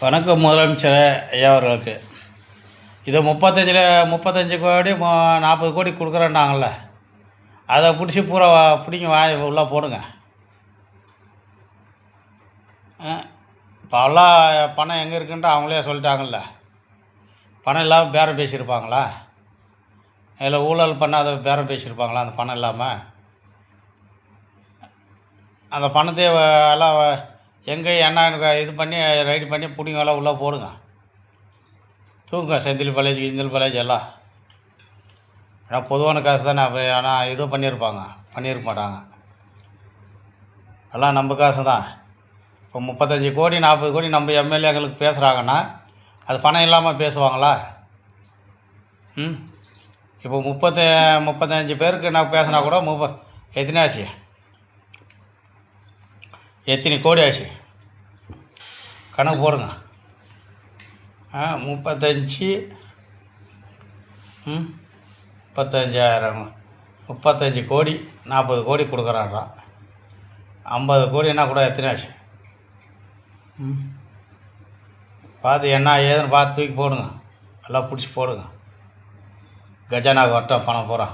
வணக்கம் முதலமைச்சர் ஐயா அவர்களுக்கு. இதை 35 கோடி 40 கோடி கொடுக்குறேன்னாங்கள்ல, அதை பிடிச்சி பூரா பிடிங்கி உள்ளே போடுங்க. இப்போல்லாம் பணம் எங்கே இருக்குன்ட்டு அவங்களே சொல்லிட்டாங்கல்ல. பணம் இல்லாமல் பேரம் பேசியிருப்பாங்களா? இல்லை ஊழல் பண்ணாத பேரம் பேசியிருப்பாங்களா அந்த பணம் இல்லாமல்? அந்த பணத்தை எல்லாம் எங்கே என்ன இது பண்ணி ரைடு பண்ணி பிடிங்க எல்லாம் உள்ளே போடுங்க. தூங்க செந்தில் பாலாஜி கிந்தில் பாலாஜி எல்லாம். ஏன்னா பொதுவான காசு தானே. ஆனால் இது பண்ணியிருக்க மாட்டாங்க. எல்லாம் நம்ம காசு தான். இப்போ 35 கோடி 40 கோடி நம்ம எம்எல்ஏங்களுக்கு பேசுகிறாங்கன்னா அது பணம் இல்லாமல் பேசுவாங்களா? இப்போ 35 பேருக்கு நான் பேசினா கூட எத்தனை ஆச்சு? எத்தனை கோடி ஆச்சு? கணக்கு போடுங்க. 35 கோடி 40 கோடி கொடுக்குறான்றான். 50 கோடின்னா கூட எத்தனை ஆச்சு? பார்த்து என்ன ஏதுன்னு பார்த்து தூக்கி போடுங்க. எல்லாம் பிடிச்சி போடுங்க. கஜானாவுக்கு வரட்டும் பணம் பூரா.